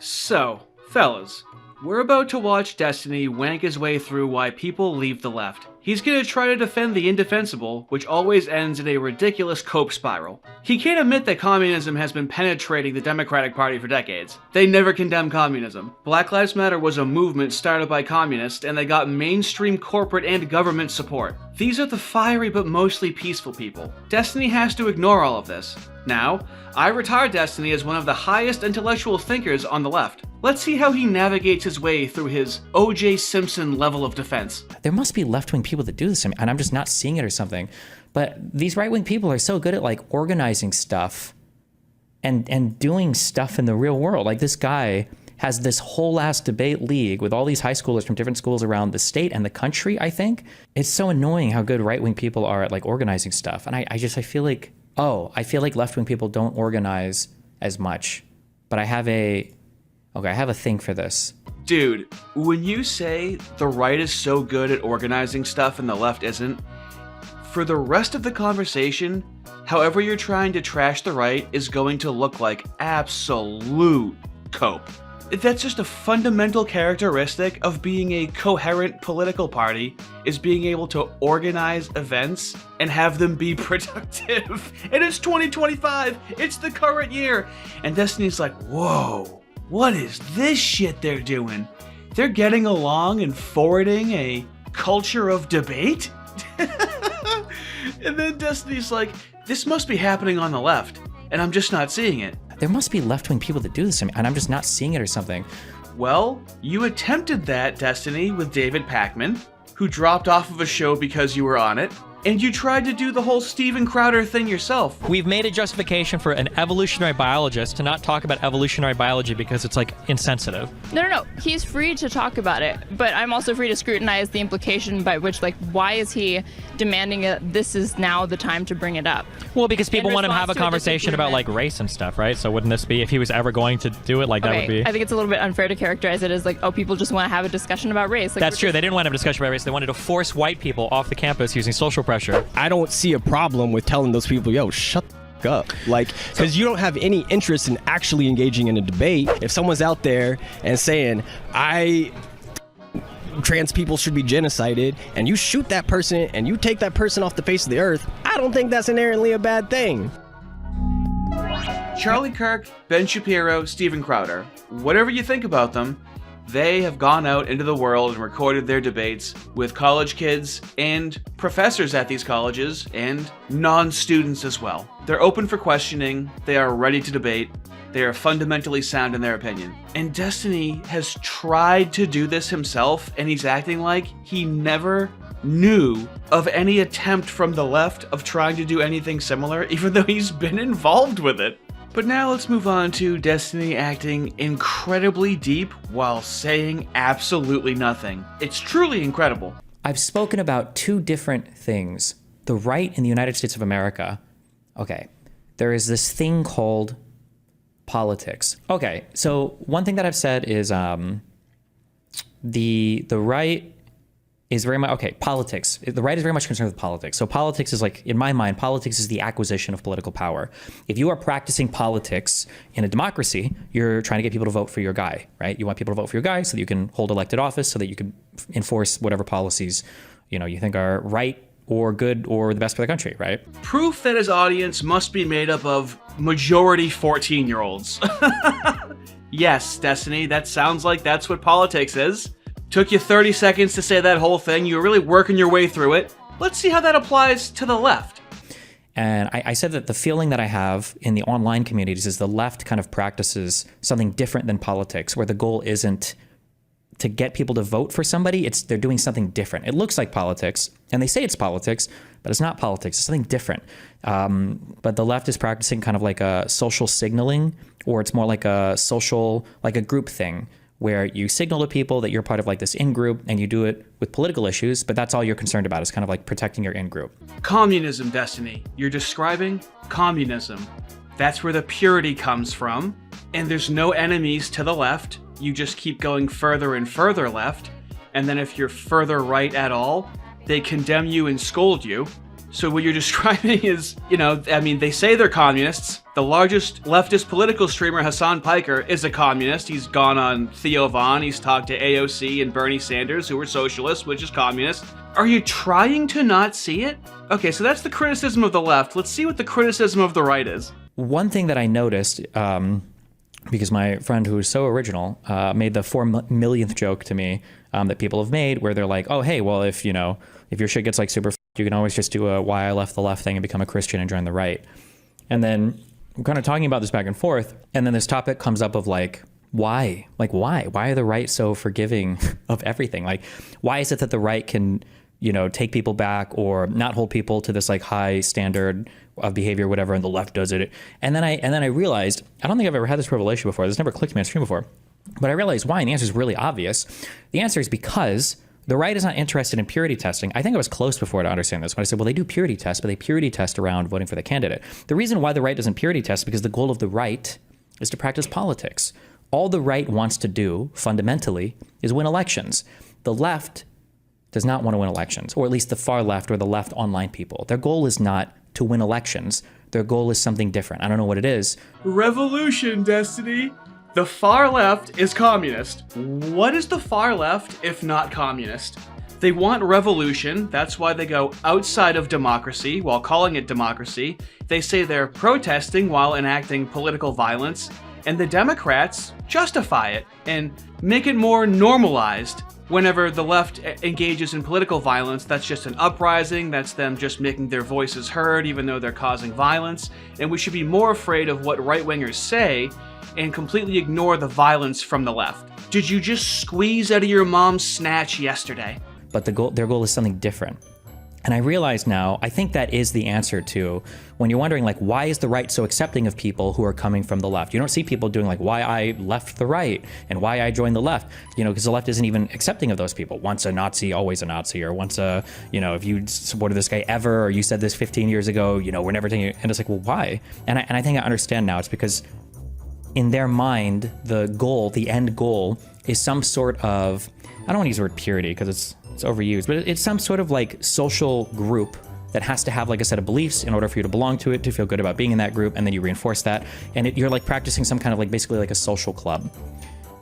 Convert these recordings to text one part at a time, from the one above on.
So, fellas, we're about to watch Destiny wank his way through why people leave the left. He's gonna try to defend the indefensible, which always ends in a ridiculous cope spiral. He can't admit that communism has been penetrating the Democratic Party for decades. They never condemned communism. Black Lives Matter was a movement started by communists, and they got mainstream corporate and government support. These are the fiery but mostly peaceful people. Destiny has to ignore all of this. Now, I retard Destiny as one of the highest intellectual thinkers on the left. Let's see how he navigates his way through his O.J. Simpson level of defense. There must be left-wing people that do this, and I'm just not seeing it or something. But these right-wing people are so good at like organizing stuff and doing stuff in the real world. Like this guy has this whole ass debate league with all these high schoolers from different schools around the state and the country, I think. It's so annoying how good right-wing people are at like organizing stuff. And I feel like, I feel like left-wing people don't organize as much. But I have a thing for this. Dude, when you say the right is so good at organizing stuff and the left isn't, for the rest of the conversation, however you're trying to trash the right is going to look like absolute cope. That's just a fundamental characteristic of being a coherent political party, is being able to organize events and have them be productive. And it's 2025, it's the current year. And Destiny's like, whoa. What is this shit they're doing? They're getting along and forwarding a culture of debate? And then Destiny's like, this must be happening on the left, and I'm just not seeing it. There must be left-wing people that do this, and I'm just not seeing it or something. Well, you attempted that, Destiny, with David Pakman, who dropped off of a show because you were on it. And you tried to do the whole Steven Crowder thing yourself. We've made a justification for an evolutionary biologist to not talk about evolutionary biology because it's, like, insensitive. No. He's free to talk about it, but I'm also free to scrutinize the implication by which, like, why is he demanding it? This is now the time to bring it up. Well, because people want him to have a conversation about, like, race and stuff, right? So wouldn't this be, if he was ever going to do it, like, that would be... I think it's a little bit unfair to characterize it as, like, people just want to have a discussion about race. Like, that's true. They didn't want to have a discussion about race. They wanted to force white people off the campus using social pressure. I don't see a problem with telling those people, yo, shut the f- up. Like, because you don't have any interest in actually engaging in a debate. If someone's out there and saying, trans people should be genocided, and you shoot that person and you take that person off the face of the earth, I don't think that's inherently a bad thing. Charlie Kirk, Ben Shapiro, Steven Crowder, whatever you think about them, they have gone out into the world and recorded their debates with college kids and professors at these colleges and non-students as well. They're open for questioning, they are ready to debate, they are fundamentally sound in their opinion. And Destiny has tried to do this himself, and he's acting like he never knew of any attempt from the left of trying to do anything similar, even though he's been involved with it. But now let's move on to Destiny acting incredibly deep while saying absolutely nothing. It's truly incredible. I've spoken about two different things. The right in the United States of America. Okay, there is this thing called politics. Okay, so one thing that I've said is the right is very much, politics. The right is very much concerned with politics. So politics is like, in my mind, politics is the acquisition of political power. If you are practicing politics in a democracy, you're trying to get people to vote for your guy, right? You want people to vote for your guy so that you can hold elected office, so that you can enforce whatever policies, you think are right or good or the best for the country, right? Proof that his audience must be made up of majority 14-year-olds. Yes, Destiny, that sounds like that's what politics is. Took you 30 seconds to say that whole thing. You were really working your way through it. Let's see how that applies to the left. And I said that the feeling that I have in the online communities is the left kind of practices something different than politics, where the goal isn't to get people to vote for somebody. They're doing something different. It looks like politics, and they say it's politics, but it's not politics. It's something different. But the left is practicing kind of like a social signaling, or it's more like a social, like a group thing, where you signal to people that you're part of like this in-group, and you do it with political issues, but that's all you're concerned about, is kind of like protecting your in-group. Communism, Destiny. You're describing communism. That's where the purity comes from, and there's no enemies to the left. You just keep going further and further left, and then if you're further right at all, they condemn you and scold you. So what you're describing is, I mean, they say they're communists. The largest leftist political streamer, Hasan Piker, is a communist. He's gone on Theo Von. He's talked to AOC and Bernie Sanders, who are socialists, which is communist. Are you trying to not see it? Okay, so that's the criticism of the left. Let's see what the criticism of the right is. One thing that I noticed, because my friend who is so original made the 4 millionth joke to me that people have made, where they're like, oh, hey, well, if your shit gets like super you can always just do a why I left the left thing and become a Christian and join the right. And then we're kind of talking about this back and forth. And then this topic comes up of like, why? Like, why? Why are the right so forgiving of everything? Like, why is it that the right can, take people back or not hold people to this like high standard of behavior, whatever, and the left does it? And then I realized, I don't think I've ever had this revelation before. This never clicked me on stream before. But I realized why, and the answer is really obvious. The answer is because the right is not interested in purity testing. I think I was close before to understand this when I said, well, they do purity tests, but they purity test around voting for the candidate. The reason why the right doesn't purity test is because the goal of the right is to practice politics. All the right wants to do, fundamentally, is win elections. The left does not want to win elections, or at least the far left or the left online people. Their goal is not to win elections. Their goal is something different. I don't know what it is. Revolution, Destiny. The far left is communist. What is the far left if not communist? They want revolution. That's why they go outside of democracy while calling it democracy. They say they're protesting while enacting political violence. And the Democrats justify it and make it more normalized. Whenever the left engages in political violence, that's just an uprising. That's them just making their voices heard, even though they're causing violence. And we should be more afraid of what right-wingers say and completely ignore the violence from the left. Did you just squeeze out of your mom's snatch yesterday? But their goal is something different. And I realize now, I think that is the answer to when you're wondering, like, why is the right so accepting of people who are coming from the left? You don't see people doing like, why I left the right and why I joined the left, because the left isn't even accepting of those people. Once a Nazi, always a Nazi, or once if you supported this guy ever, or you said this 15 years ago, we're never taking it. And it's like, well, why? And I think I understand now. It's because in their mind, the end goal is some sort of, I don't want to use the word purity because it's overused, but it's some sort of like social group that has to have like a set of beliefs in order for you to belong to it, to feel good about being in that group, and then you reinforce that. And you're like practicing some kind of like basically like a social club,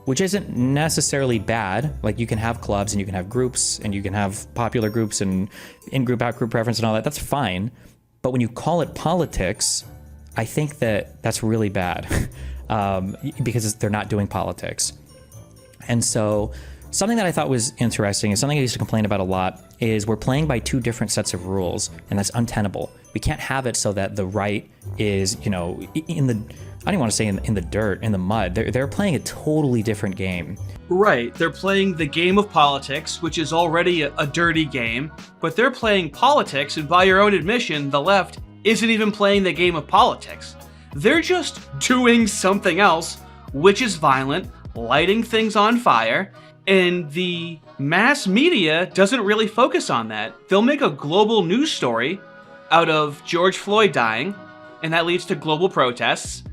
which isn't necessarily bad. Like you can have clubs and you can have groups and you can have popular groups and in-group, out-group preference and all that. That's fine. But when you call it politics, I think that's really bad because they're not doing politics. And so something that I thought was interesting and something I used to complain about a lot is we're playing by two different sets of rules, and that's untenable. We can't have it so that the right is, in the, I don't even want to say in the dirt, in the mud. They're playing a totally different game. Right. They're playing the game of politics, which is already a dirty game, but they're playing politics, and by your own admission, the left isn't even playing the game of politics. They're just doing something else, which is violent, lighting things on fire. And the mass media doesn't really focus on that. They'll make a global news story out of George Floyd dying, and that leads to global protests.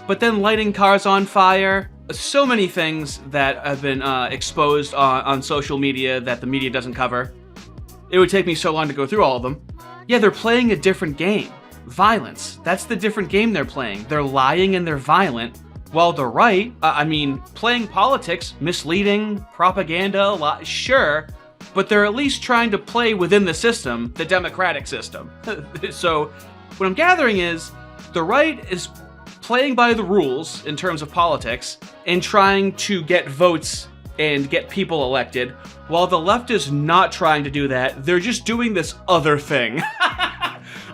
But then lighting cars on fire, so many things that have been exposed on social media that the media doesn't cover. It would take me so long to go through all of them. Yeah, they're playing a different game. Violence. That's the different game they're playing. They're lying and they're violent. While the right, playing politics, misleading, propaganda, sure, but they're at least trying to play within the system, the democratic system. So what I'm gathering is the right is playing by the rules in terms of politics and trying to get votes and get people elected, while the left is not trying to do that. They're just doing this other thing.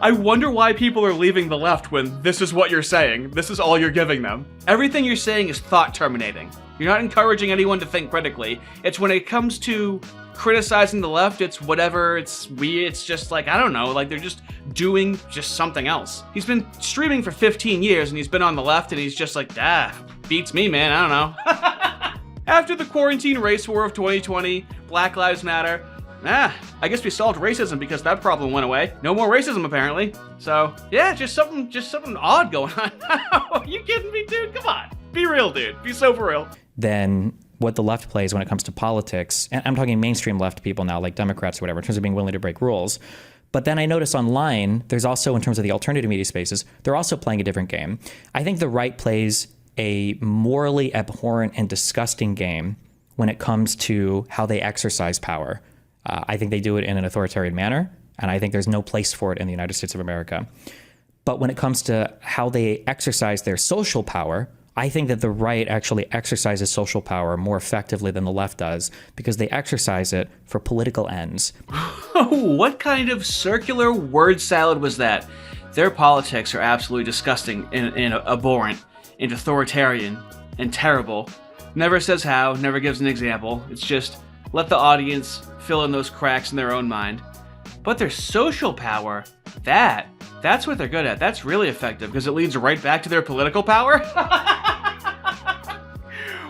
I wonder why people are leaving the left when this is what you're saying. This is all you're giving them. Everything you're saying is thought terminating. You're not encouraging anyone to think critically. It's when it comes to criticizing the left, it's whatever, it's just like, I don't know, like they're just doing just something else. He's been streaming for 15 years and he's been on the left and he's just like, beats me, man, I don't know. After the quarantine race war of 2020, Black Lives Matter, I guess we solved racism because that problem went away. No more racism, apparently. So, yeah, just something odd going on. Are you kidding me, dude? Come on. Be real, dude. Be so for real. Then what the left plays when it comes to politics, and I'm talking mainstream left people now, like Democrats or whatever, in terms of being willing to break rules, But then I notice online, there's also, in terms of the alternative media spaces, they're also playing a different game. I think the right plays a morally abhorrent and disgusting game when it comes to how they exercise power. I think they do it in an authoritarian manner, and I think there's no place for it in the United States of America. But when it comes to how they exercise their social power, I think that the right actually exercises social power more effectively than the left does, because they exercise it for political ends. What kind of circular word salad was that? Their politics are absolutely disgusting and abhorrent and authoritarian and terrible. Never says how, never gives an example. It's just let the audience fill in those cracks in their own mind. But their social power, that's what they're good at. That's really effective because it leads right back to their political power.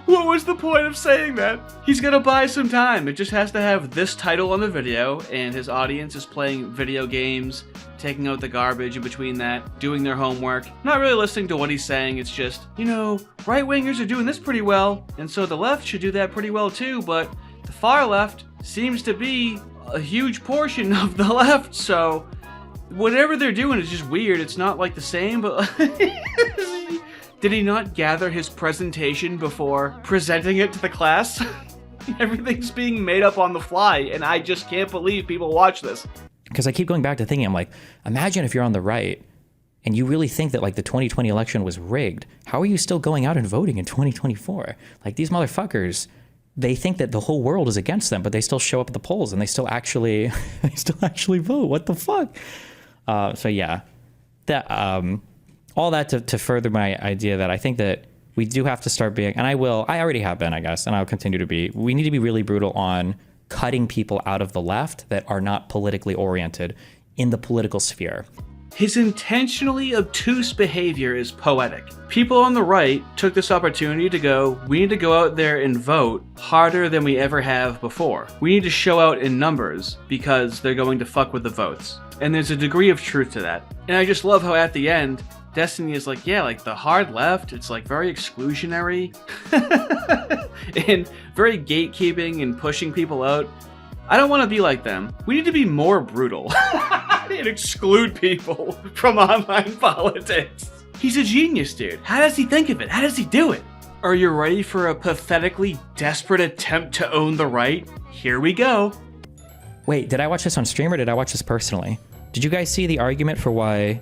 What was the point of saying that? He's gonna buy some time. It just has to have this title on the video, and his audience is playing video games, taking out the garbage in between that, doing their homework, not really listening to what he's saying. It's just, right-wingers are doing this pretty well, and so the left should do that pretty well too, but the far left seems to be a huge portion of the left, so whatever they're doing is just weird. It's not like the same, but did he not gather his presentation before presenting it to the class? Everything's being made up on the fly, and I just can't believe people watch this. Because I keep going back to thinking, I'm like, imagine if you're on the right and you really think that like the 2020 election was rigged. How are you still going out and voting in 2024? Like, these motherfuckers, they think that the whole world is against them, but they still show up at the polls and they still actually vote. What the fuck? So yeah, that all that to further my idea that I think that we do have to start being, and I already have been, I guess, and I'll continue to be. We need to be really brutal on cutting people out of the left that are not politically oriented in the political sphere. His intentionally obtuse behavior is poetic. People on the right took this opportunity to go, we need to go out there and vote harder than we ever have before. We need to show out in numbers because they're going to fuck with the votes. And there's a degree of truth to that. And I just love how at the end, Destiny is like, yeah, like the hard left, it's like very exclusionary and very gatekeeping and pushing people out. I don't want to be like them. We need to be more brutal and exclude people from online politics. He's a genius, dude. How does he think of it? How does he do it? Are you ready for a pathetically desperate attempt to own the right? Here we go. Wait, did I watch this on stream or did I watch this personally? Did you guys see the argument for why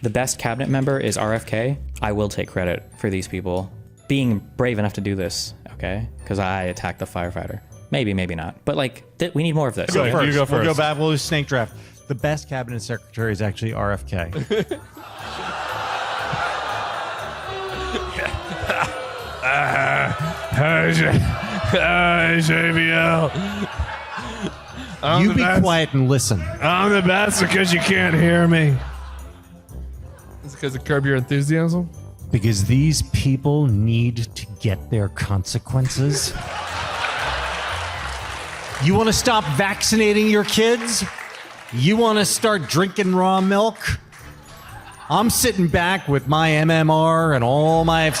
the best cabinet member is RFK? I will take credit for these people being brave enough to do this, okay? Because I attacked the firefighter. Maybe, maybe not. But like, we need more of this. You go first. We'll go back. We'll do snake draft. The best cabinet secretary is actually RFK. JBL. You be quiet and listen. I'm the best because you can't hear me. Is it because of Curb Your Enthusiasm? Because these people need to get their consequences. You want to stop vaccinating your kids? You want to start drinking raw milk? I'm sitting back with my MMR and all my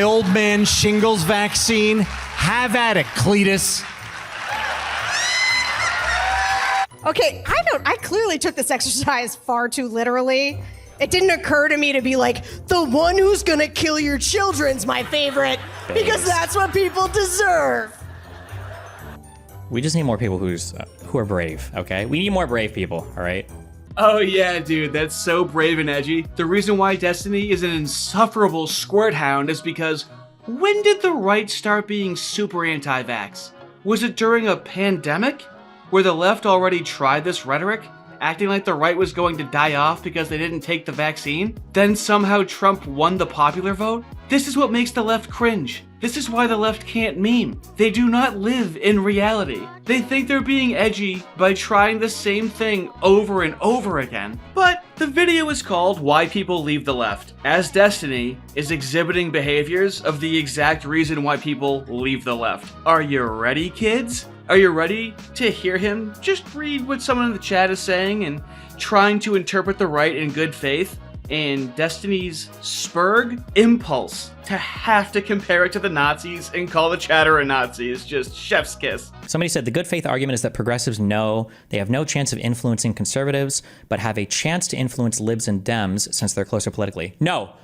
old man shingles vaccine. Have at it, Cletus. Okay, I clearly took this exercise far too literally. It didn't occur to me to be like, the one who's gonna kill your children's my favorite, because that's what people deserve. We just need more people who are brave, okay? We need more brave people, all right? Oh yeah, dude, that's so brave and edgy. The reason why Destiny is an insufferable squirt hound is because when did the right start being super anti-vax? Was it during a pandemic? Where the left already tried this rhetoric, acting like the right was going to die off because they didn't take the vaccine? Then somehow Trump won the popular vote? This is what makes the left cringe. This is why the left can't meme. They do not live in reality. They think they're being edgy by trying the same thing over and over again. But the video is called Why People Leave the Left, as Destiny is exhibiting behaviors of the exact reason why people leave the left. Are you ready, kids? Are you ready to hear him just read what someone in the chat is saying and trying to interpret the right in good faith? and Destiny's Spurg impulse to have to compare it to the Nazis and call the chatter a Nazi is just chef's kiss. Somebody said the good faith argument is that progressives know they have no chance of influencing conservatives, but have a chance to influence libs and Dems since they're closer politically. No,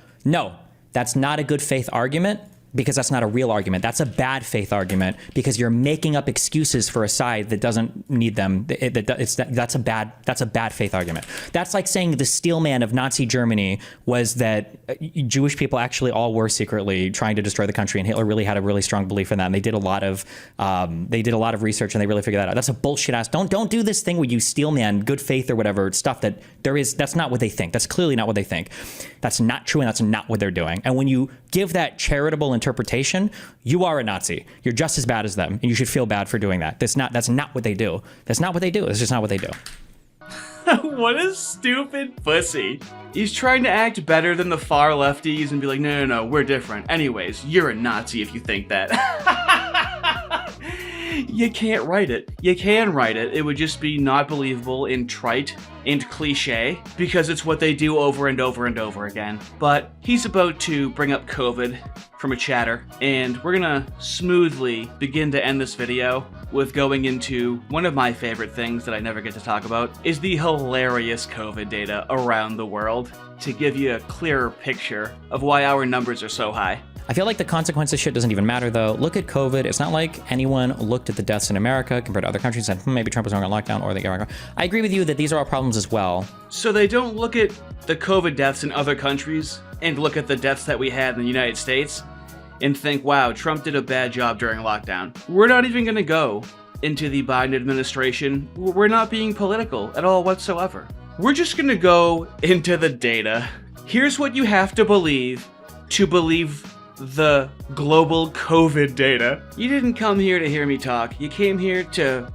that's not a good faith argument. Because that's not a real argument. That's a bad faith argument because you're making up excuses for a side that doesn't need them. That's a bad faith argument. That's like saying the steel man of Nazi Germany was that Jewish people actually all were secretly trying to destroy the country, and Hitler really had a really strong belief in that. And they did a lot of research, and they really figured that out. That's a bullshit ass. Don't do this thing where you steel man, good faith or whatever stuff that there is. That's not what they think. That's clearly not what they think. That's not true, and that's not what they're doing. And when you give that charitable interpretation, you are a Nazi. You're just as bad as them, and you should feel bad for doing that. That's not what they do. That's not what they do. It's just not what they do. What a stupid pussy. He's trying to act better than the far lefties and be like, no, we're different. Anyways, you're a Nazi if you think that. You can't write it. You can write it. It would just be not believable and trite and cliche because it's what they do over and over and over again. But he's about to bring up COVID from a chatter, and we're gonna smoothly begin to end this video with going into one of my favorite things that I never get to talk about, is the hilarious COVID data around the world to give you a clearer picture of why our numbers are so high. I feel like the consequences shit doesn't even matter, though. Look at COVID. It's not like anyone looked at the deaths in America compared to other countries and said, maybe Trump was going on lockdown or they got. I agree with you that these are all problems as well. So they don't look at the COVID deaths in other countries and look at the deaths that we had in the United States and think, wow, Trump did a bad job during lockdown. We're not even going to go into the Biden administration. We're not being political at all whatsoever. We're just going to go into the data. Here's what you have to believe the global COVID data. You didn't come here to hear me talk. You came here to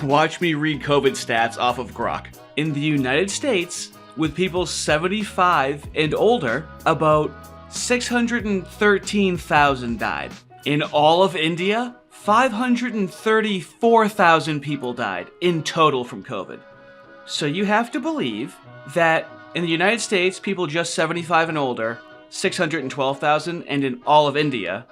watch me read COVID stats off of Grok. In the United States, with people 75 and older, about 613,000 died. In all of India, 534,000 people died in total from COVID. So you have to believe that in the United States, people just 75 and older, 612,000, and in all of India,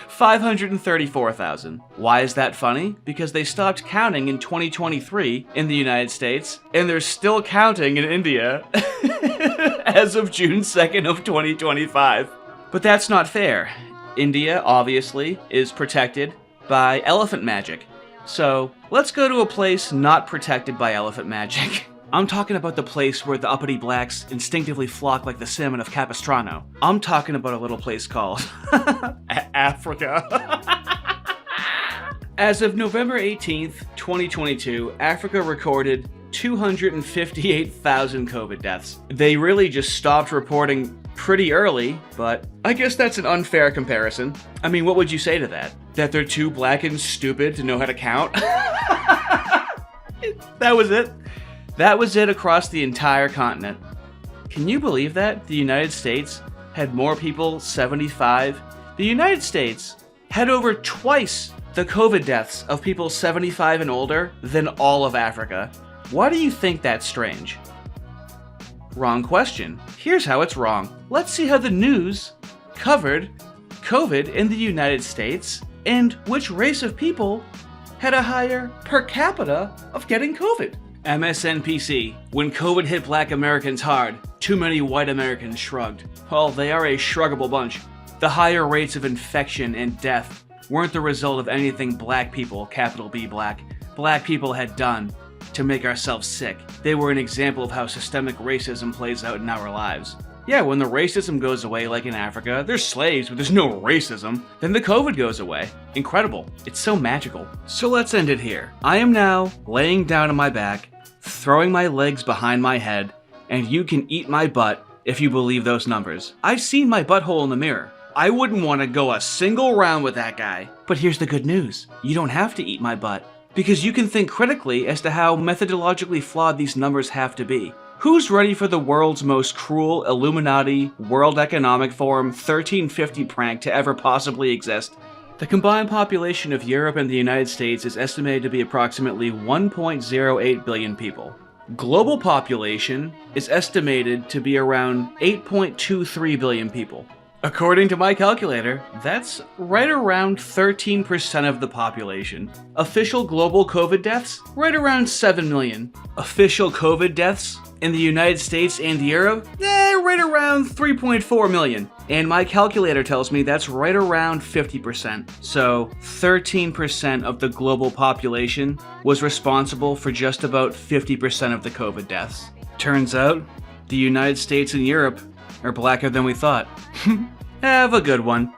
534,000. Why is that funny? Because they stopped counting in 2023 in the United States, and they're still counting in India as of June 2nd of 2025. But that's not fair. India, obviously, is protected by elephant magic. So let's go to a place not protected by elephant magic. I'm talking about the place where the uppity blacks instinctively flock like the salmon of Capistrano. I'm talking about a little place called Africa. As of November 18th, 2022, Africa recorded 258,000 COVID deaths. They really just stopped reporting pretty early, but I guess that's an unfair comparison. I mean, what would you say to that? That they're too black and stupid to know how to count? That was it. That was it across the entire continent. Can you believe that? The United States had more people 75. The United States had over twice the COVID deaths of people 75 and older than all of Africa. Why do you think that's strange? Wrong question. Here's how it's wrong. Let's see how the news covered COVID in the United States and which race of people had a higher per capita of getting COVID. MSNBC. When COVID hit black Americans hard, too many white Americans shrugged. Well, they are a shruggable bunch. The higher rates of infection and death weren't the result of anything black people, capital B black people had done to make ourselves sick. They were an example of how systemic racism plays out in our lives. Yeah, when the racism goes away, like in Africa, there's slaves, but there's no racism. Then the COVID goes away. Incredible. It's so magical. So let's end it here. I am now laying down on my back, throwing my legs behind my head, and you can eat my butt if you believe those numbers. I've seen my butthole in the mirror. I wouldn't want to go a single round with that guy. But here's the good news. You don't have to eat my butt, because you can think critically as to how methodologically flawed these numbers have to be. Who's ready for the world's most cruel Illuminati, World Economic Forum 1350 prank to ever possibly exist? The combined population of Europe and the United States is estimated to be approximately 1.08 billion people. Global population is estimated to be around 8.23 billion people. According to my calculator, that's right around 13% of the population. Official global COVID deaths? Right around 7 million. Official COVID deaths in the United States and Europe? Right around 3.4 million. And my calculator tells me that's right around 50%. So 13% of the global population was responsible for just about 50% of the COVID deaths. Turns out, the United States and Europe are blacker than we thought. Have a good one.